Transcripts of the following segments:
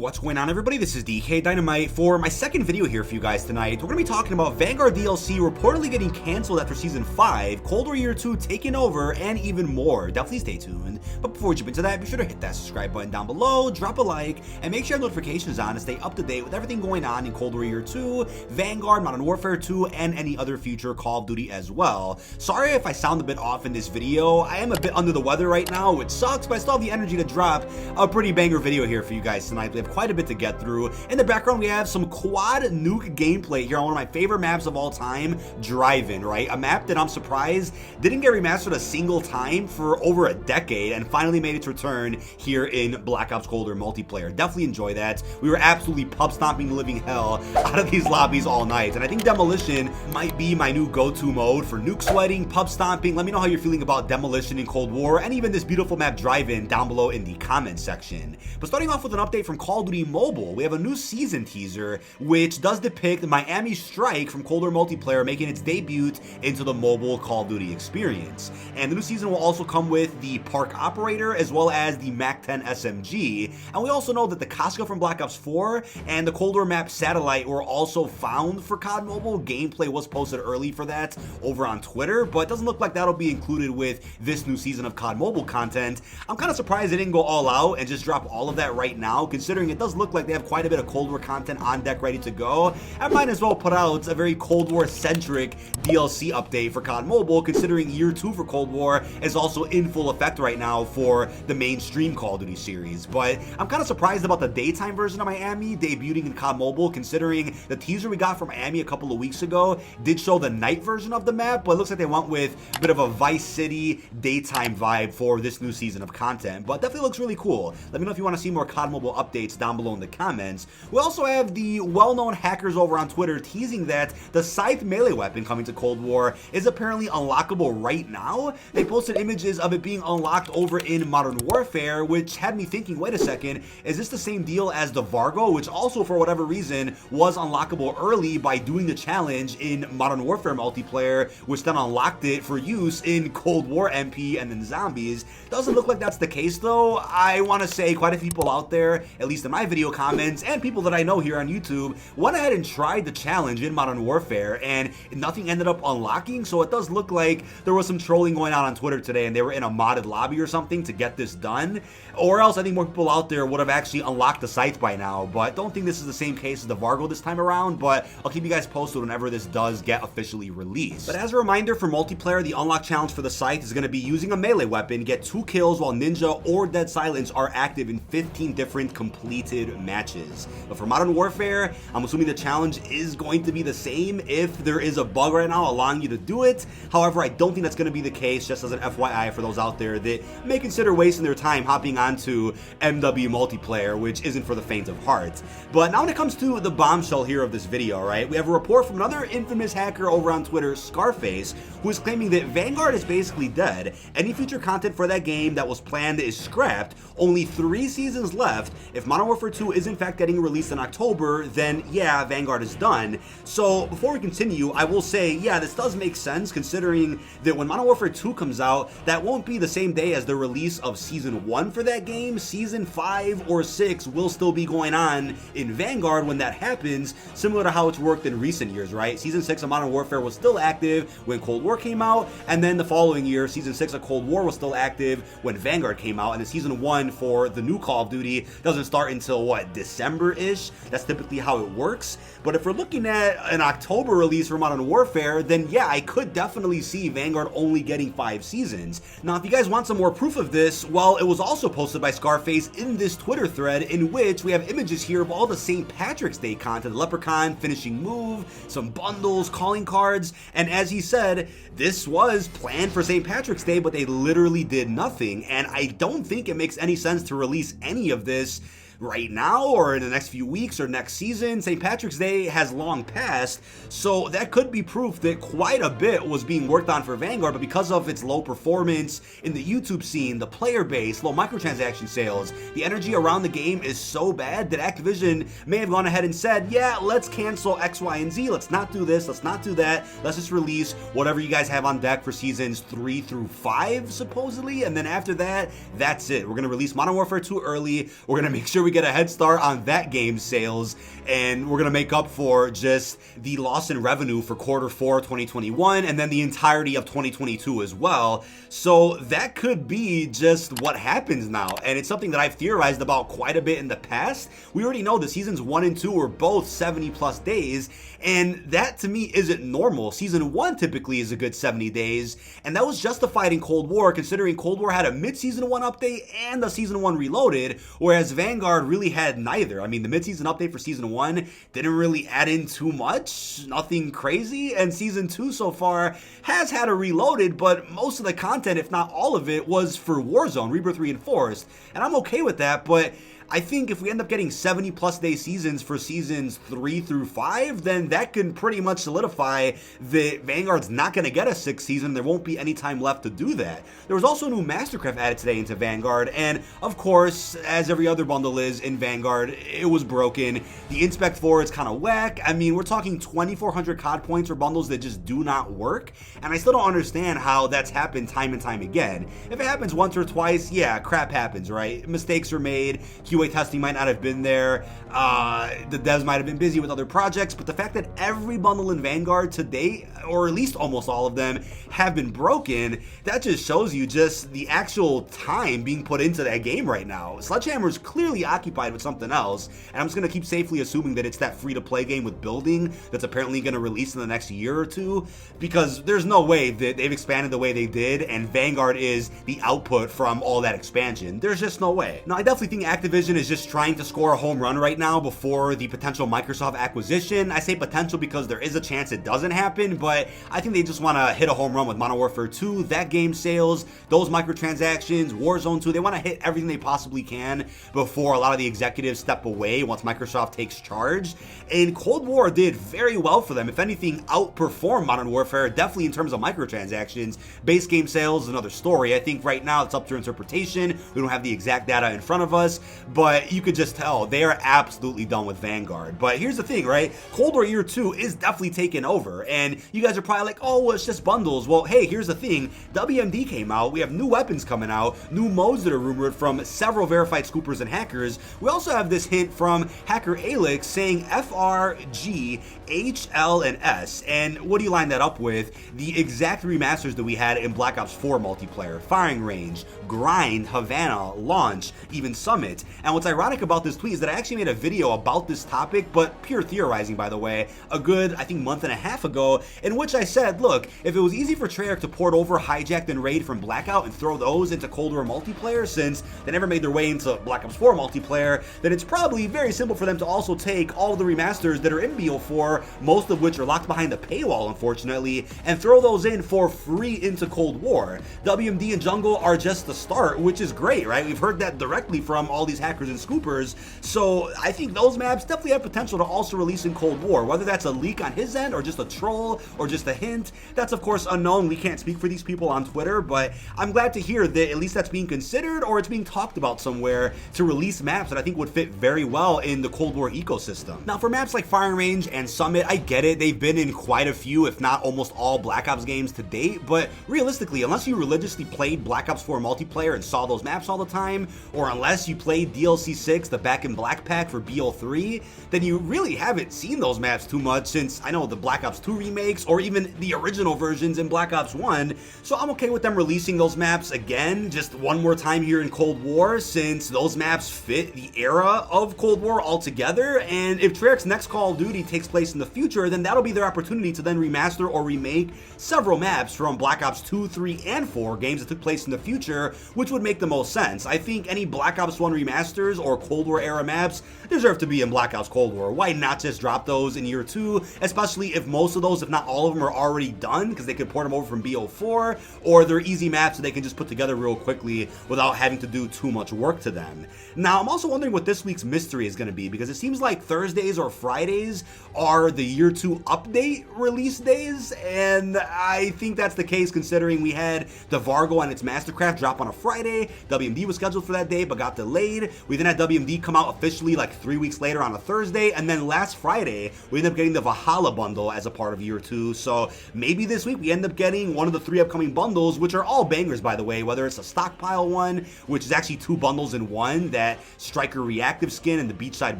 What's going on, everybody? This is dkdynamite for my second video here for you guys tonight. We're going to be talking about Vanguard DLC reportedly getting canceled after Season 5, Cold War Year 2 taking over, and even more. Definitely stay tuned. But before we jump into that, be sure to hit that subscribe button down below, drop a like, and make sure you have notifications on to stay up to date with everything going on in Cold War Year 2, Vanguard, Modern Warfare 2, and any other future Call of Duty as well. Sorry if I sound a bit off in this video. I am a bit under the weather right now, which sucks, but I still have the energy to drop a pretty banger video here for you guys tonight. We have quite a bit to get through. In the background, we have some quad nuke gameplay here on one of my favorite maps of all time, Drive-In, right? A map that I'm surprised didn't get remastered a single time for over a decade and finally made its return here in Black Ops Cold War multiplayer. Definitely enjoy that. We were absolutely pub stomping the living hell out of these lobbies all night, and I think Demolition might be my new go-to mode for nuke sweating, pub stomping. Let me know how you're feeling about Demolition in Cold War and even this beautiful map Drive-In down below in the comments section. But starting off with an update from Call of Duty Mobile, we have a new season teaser which does depict Miami Strike from Cold War multiplayer making its debut into the mobile Call of Duty experience. And the new season will also come with the Park Operator as well as the MAC-10 SMG. And we also know that the Casca from Black Ops 4 and the Cold War map Satellite were also found for COD Mobile. Gameplay was posted early for that over on Twitter, but it doesn't look like that'll be included with this new season of COD Mobile content. I'm kind of surprised they didn't go all out and just drop all of that right now, considering it does look like they have quite a bit of Cold War content on deck ready to go. I might as well put out a very Cold War centric DLC update for COD Mobile, considering Year 2 for Cold War is also in full effect right now for the mainstream Call of Duty series. But I'm kind of surprised about the daytime version of Miami debuting in COD Mobile, considering the teaser we got from Miami a couple of weeks ago did show the night version of the map, but it looks like they went with a bit of a Vice City daytime vibe for this new season of content. But definitely looks really cool. Let me know if you want to see more COD Mobile updates down below in the comments. We also have the well-known hackers over on Twitter teasing that the Scythe melee weapon coming to Cold War is apparently unlockable right now. They posted images of it being unlocked over in Modern Warfare, which had me thinking, wait a second, is this the same deal as the Vargo, which also for whatever reason was unlockable early by doing the challenge in Modern Warfare multiplayer, which then unlocked it for use in Cold War MP and then Zombies. Doesn't look like that's the case though. I want to say quite a few people out there, at least in my video comments, and people that I know here on YouTube, went ahead and tried the challenge in Modern Warfare and nothing ended up unlocking, so it does look like there was some trolling going on Twitter today and they were in a modded lobby or something to get this done, or else I think more people out there would have actually unlocked the Scythe by now. But don't think this is the same case as the Vargo this time around, but I'll keep you guys posted whenever this does get officially released. But as a reminder, for multiplayer, the unlock challenge for the Scythe is going to be using a melee weapon, get 2 kills while Ninja or Dead Silence are active in 15 different completed matches. But for Modern Warfare, I'm assuming the challenge is going to be the same if there is a bug right now allowing you to do it. However, I don't think that's going to be the case, just as an FYI for those out there that may consider wasting their time hopping onto MW multiplayer, which isn't for the faint of heart. But now when it comes to the bombshell here of this video, right, we have a report from another infamous hacker over on Twitter, Scarface, who is claiming that Vanguard is basically dead. Any future content for that game that was planned is scrapped. Only 3 seasons left. If Modern Warfare 2 is in fact getting released in October, then yeah, Vanguard is done. So before we continue, I will say, yeah, this does make sense considering that when Modern Warfare 2 comes out, that won't be the same day as the release of Season 1 for that game. Season 5 or 6 will still be going on in Vanguard when that happens, similar to how it's worked in recent years, right? Season 6 of Modern Warfare was still active when Cold War came out, and then the following year, Season 6 of Cold War was still active when Vanguard came out, and then Season 1 for the new Call of Duty doesn't start until, what, December-ish? That's typically how it works. But if we're looking at an October release for Modern Warfare, then yeah, I could definitely see Vanguard only getting 5 seasons. Now, if you guys want some more proof of this, well, it was also posted by Scarface in this Twitter thread, in which we have images here of all the St. Patrick's Day content, the Leprechaun finishing move, some bundles, calling cards, and as he said, this was planned for St. Patrick's Day, but they literally did nothing, and I don't think it makes any sense to release any of this right now or in the next few weeks or next season. St. Patrick's Day has long passed, so that could be proof that quite a bit was being worked on for Vanguard, but because of its low performance in the YouTube scene, the player base, low microtransaction sales, the energy around the game is so bad that Activision may have gone ahead and said, yeah, let's cancel X, Y, and Z, let's not do this, let's not do that, let's just release whatever you guys have on deck for seasons 3 through 5, supposedly, and then after that, that's it. We're going to release Modern Warfare 2 early, we're going to make sure we we get a head start on that game's sales, and we're gonna make up for just the loss in revenue for Q4 2021 and then the entirety of 2022 as well. So that could be just what happens now, and it's something that I've theorized about quite a bit in the past. We already know the seasons 1 and 2 were both 70+ days, and that to me isn't normal. Season 1 typically is a good 70 days, and that was justified in Cold War, considering Cold War had a mid-season 1 update and a season 1 reloaded, whereas Vanguard really had neither. I mean, the mid-season update for season 1 didn't really add in too much, nothing crazy, and season 2 so far has had a reloaded, but most of the content, if not all of it, was for Warzone, Rebirth Reinforced, and I'm okay with that, but I think if we end up getting 70+ day seasons for seasons 3 through 5, then that can pretty much solidify that Vanguard's not going to get a 6th season. There won't be any time left to do that. There was also a new Mastercraft added today into Vanguard, and of course, as every other bundle is in Vanguard, it was broken. The Inspect 4 is kind of whack. I mean, we're talking 2,400 COD points for bundles that just do not work, and I still don't understand how that's happened time and time again. If it happens once or twice, yeah, crap happens, right? Mistakes are made, QA testing might not have been there, the devs might have been busy with other projects, but the fact that every bundle in Vanguard to date, or at least almost all of them, have been broken, that just shows you just the actual time being put into that game right now. Sledgehammer's clearly occupied with something else, and I'm just going to keep safely assuming that it's that free-to-play game with building that's apparently going to release in the next year or two, because there's no way that they've expanded the way they did, and Vanguard is the output from all that expansion. There's just no way. Now, I definitely think Activision is just trying to score a home run right now before the potential Microsoft acquisition. I say potential because there is a chance it doesn't happen, but I think they just want to hit a home run with Modern Warfare 2, that game sales, those microtransactions, Warzone 2. They want to hit everything they possibly can before a lot of the executives step away once Microsoft takes charge. And Cold War did very well for them. If anything, outperformed Modern Warfare, definitely in terms of microtransactions. Base game sales is another story. I think right now it's up to interpretation. We don't have the exact data in front of us, but you could just tell they are absolutely done with Vanguard. But here's the thing, right? Cold War Year 2 is definitely taking over, and you guys are probably like, oh, well, it's just bundles. Well, hey, here's the thing. WMD came out. We have new weapons coming out, new modes that are rumored from several verified scoopers and hackers. We also have this hint from hacker Alix saying FR, G, H, L, and S. And what do you line that up with? The exact remasters that we had in Black Ops 4 multiplayer. Firing Range, Grind, Havana, Launch, even Summit. And what's ironic about this tweet is that I actually made a video about this topic, but pure theorizing, by the way, a good, I think, month and a half ago, in which I said, look, if it was easy for Treyarch to port over Hijacked and Raid from Blackout and throw those into Cold War multiplayer, since they never made their way into Black Ops 4 multiplayer, then it's probably very simple for them to also take all the remasters that are in BO4, most of which are locked behind the paywall, unfortunately, and throw those in for free into Cold War. WMD and Jungle are just the start, which is great, right? We've heard that directly from all these hackers and scoopers, so I think those maps definitely have potential to also release in Cold War. Whether that's a leak on his end, or just a troll, or just a hint, that's of course unknown. We can't speak for these people on Twitter, but I'm glad to hear that at least that's being considered, or it's being talked about somewhere to release maps that I think would fit very well in the Cold War ecosystem. Now, for maps like Firing Range and Summit, I get it. They've been in quite a few, if not almost all, Black Ops games to date, but realistically, unless you religiously played Black Ops 4 multiplayer and saw those maps all the time, or unless you played DLC 6, the Back in Black pack for BO3, then you really haven't seen those maps too much since, I know, the Black Ops 2 remakes, or even the original versions in Black Ops 1, so I'm okay with them releasing those maps again, just one more time here in Cold War, since those maps fit the era of Cold War altogether, and if Treyarch's next Call of Duty takes place in the future, then that'll be their opportunity to then remaster or remake several maps from Black Ops 2, 3, and 4 games that took place in the future, which would make the most sense. I think any Black Ops 1 remasters or Cold War era maps deserve to be in Black Ops Cold War. Why not just drop those in Year 2, especially if most of those, if not all of them, are already done, because they could port them over from BO4, or they're easy maps that they can just put together real quickly without having to do too much work to them. Now, I'm also wondering what this week's mystery is going to be, because it seems like Thursdays or Fridays are the Year 2 update release days, and I think that's the case considering we had the Vargo and its Mastercraft drop on a Friday. WMD was scheduled for that day but got delayed, We then had WMD come out officially like 3 weeks later on a Thursday, and then last Friday, we ended up getting the Valhalla bundle as a part of year 2. So maybe this week we end up getting one of the 3 upcoming bundles, which are all bangers, by the way, whether it's a stockpile one, which is actually 2 bundles in one, that Striker reactive skin and the Beachside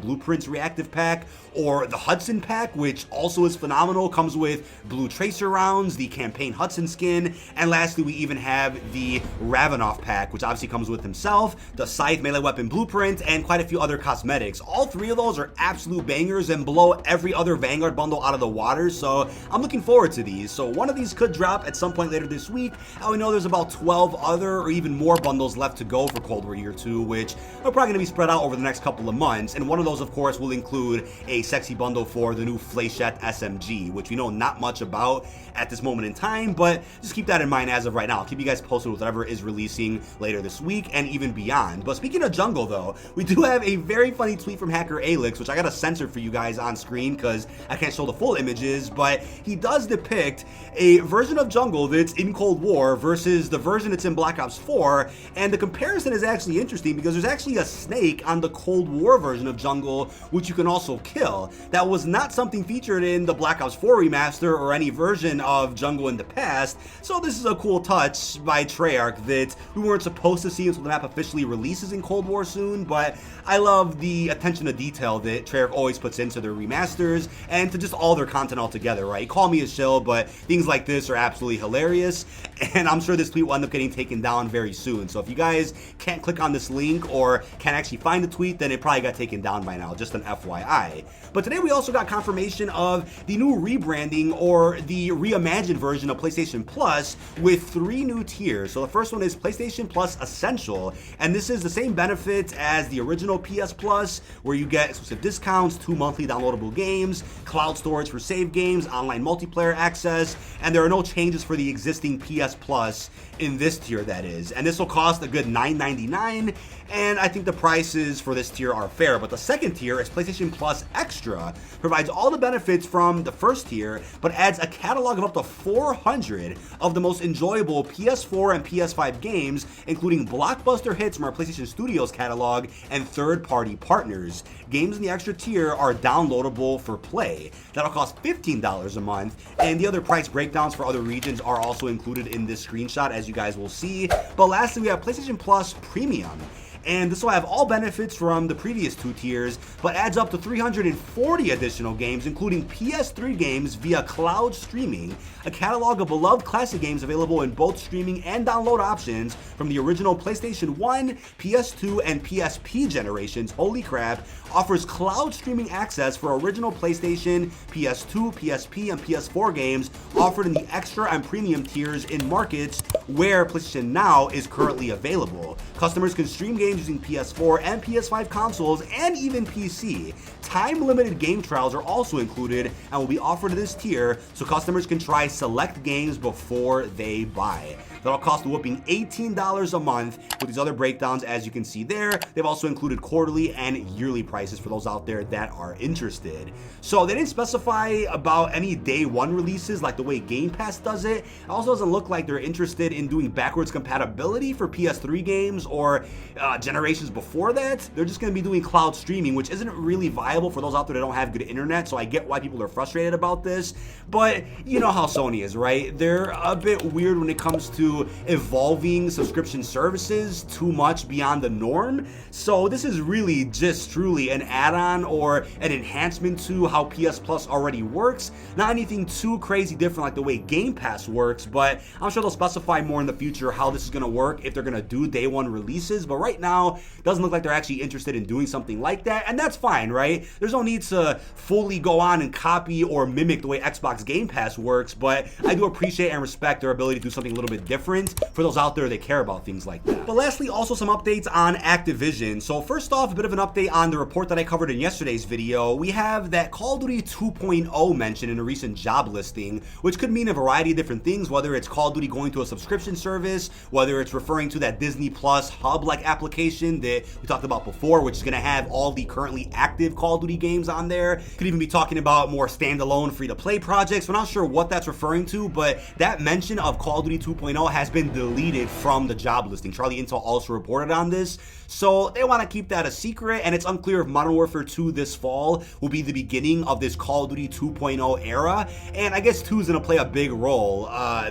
Blueprints reactive pack, or the Hudson pack, which also is phenomenal, comes with blue tracer rounds, the campaign Hudson skin, and lastly we even have the Ravenoff pack, which obviously comes with himself, the Scythe melee weapon blueprint, and quite a few other cosmetics. All 3 of those are absolute bangers and blow every other Vanguard bundle out of the water, so I'm looking forward to these. So one of these could drop at some point later this week, and we know there's about 12 other or even more bundles left to go for Cold War Year 2, which are probably going to be spread out over the next couple of months, and one of those of course will include a sexy bundle for the new Fléchette SMG, which we know not much about at this moment in time, but just keep that in mind as of right now. I'll keep you guys posted with whatever is releasing later this week and even beyond. But speaking of jungle though, we do have a very funny tweet from hacker Alix, which I gotta censor for you guys on screen because I can't show the full images, but he does depict a version of jungle that's in Cold War versus the version that's in Black Ops 4, and the comparison is actually interesting because there's actually a snake on the Cold War version of jungle which you can also kill. That was not something featured in the Black Ops 4 remaster or any version of jungle in the past, so this is a cool touch by Treyarch that we weren't supposed to see until the map officially releases in Cold War soon, but I love the attention to detail that Treyarch always puts into their remasters and to just all their content altogether, right? Call me a shill, but things like this are absolutely hilarious, and I'm sure this tweet will end up getting taken down very soon. So if you guys can't click on this link or can't actually find the tweet, then it probably got taken down by now, just an FYI. But today we also got confirmation of the new rebranding or the reimagined version of PlayStation Plus with 3 new tiers. So the first one is PlayStation Plus Essential, and this is the same benefits as the original PS Plus, where you get exclusive discounts, 2 monthly downloadable games, cloud storage for save games, online multiplayer access, and there are no changes for the existing PS Plus in this tier, that is. And this will cost a good $9.99, and I think the prices for this tier are fair. But the second tier is PlayStation Plus Extra, provides all the benefits from the first tier, but adds a catalog of up to 400 of the most enjoyable PS4 and PS5 games, including blockbuster hits from our PlayStation Studios catalog and third-party partners. Games in the extra tier are downloadable for play. That'll cost $15 a month, and the other price breakdowns for other regions are also included in this screenshot, as you guys will see. But lastly, we have PlayStation Plus Premium, and this will have all benefits from the previous 2 tiers, but adds up to 340 additional games, including PS3 games via cloud streaming, a catalog of beloved classic games available in both streaming and download options from the original PlayStation 1, PS2, and PSP generations. Holy crap! Offers cloud streaming access for original PlayStation, PS2, PSP, and PS4 games offered in the extra and premium tiers in markets where PlayStation Now is currently available. Customers can stream games using PS4 and PS5 consoles and even PC. Time-limited game trials are also included and will be offered in this tier, so customers can try select games before they buy. That'll cost a whopping $18 a month with these other breakdowns, as you can see there. They've also included quarterly and yearly prices for those out there that are interested. So they didn't specify about any day one releases like the way Game Pass does it. It also doesn't look like they're interested in doing backwards compatibility for PS3 games or generations before that. They're just going to be doing cloud streaming, which isn't really viable for those out there that don't have good internet, so I get why people are frustrated about this. But you know how Sony is, right? They're a bit weird when it comes to evolving subscription services too much beyond the norm. So this is really just truly an add-on or an enhancement to how PS Plus already works. Not anything too crazy different like the way Game Pass works, but I'm sure they'll specify more in the future how this is going to work if they're going to do day one releases. But right now, it doesn't look like they're actually interested in doing something like that, and that's fine, right? There's no need to fully go on and copy or mimic the way Xbox Game Pass works, but I do appreciate and respect their ability to do something a little bit different for those out there that care about things like that. But lastly, also some updates on Activision. So first off, a bit of an update on the report that I covered in yesterday's video. We have that Call of Duty 2.0 mentioned in a recent job listing, which could mean a variety of different things, whether it's Call of Duty going to a subscription service, whether it's referring to that Disney Plus hub-like application that we talked about before, which is going to have all the currently active Call of Duty games on there. Could even be talking about more standalone free-to-play projects. We're not sure what that's referring to, but that mention of Call of Duty 2.0 has been deleted from the job listing. Charlie Intel also reported on this, so they want to keep that a secret, and it's unclear if Modern Warfare 2 this fall will be the beginning of this Call of Duty 2.0 era, and I guess 2 is going to play a big role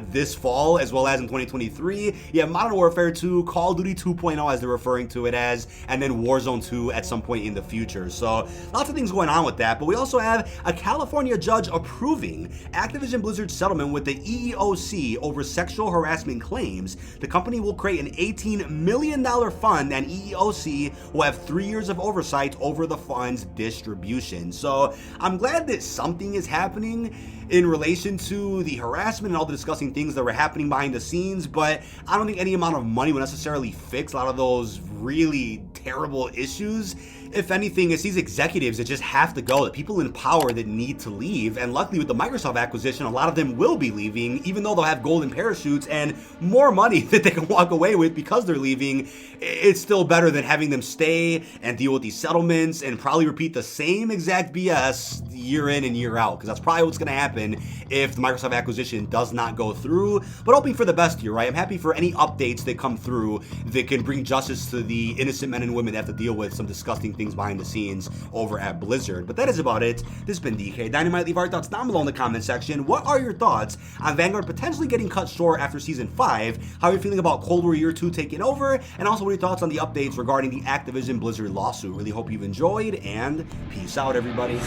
this fall as well as in 2023. Yeah, Modern Warfare 2, Call of Duty 2.0 as they're referring to it as, and then Warzone 2 at some point in the future. So lots of things going on with that, but we also have a California judge approving Activision Blizzard's settlement with the EEOC over sexual harassment claims. The company will create an $18 million fund, and EEOC will have 3 years of oversight over the fund's distribution. So I'm glad that something is happening in relation to the harassment and all the disgusting things that were happening behind the scenes, but I don't think any amount of money will necessarily fix a lot of those really terrible issues. If anything, it's these executives that just have to go, the people in power that need to leave, and luckily with the Microsoft acquisition, a lot of them will be leaving, even though they'll have golden parachutes and more money that they can walk away with because they're leaving. It's still better than having them stay and deal with these settlements and probably repeat the same exact BS year in and year out, because that's probably what's going to happen if the Microsoft acquisition does not go through. But hoping for the best here, right? I'm happy for any updates that come through that can bring justice to the innocent men and women that have to deal with some disgusting things behind the scenes over at Blizzard. But that is about it. This has been DK Dynamite. Leave our thoughts down below in the comment section. What are your thoughts on Vanguard potentially getting cut short after Season 5? How are you feeling about Cold War Year 2 taking over? And also, what are your thoughts on the updates regarding the Activision Blizzard lawsuit? Really hope you've enjoyed, and peace out, everybody.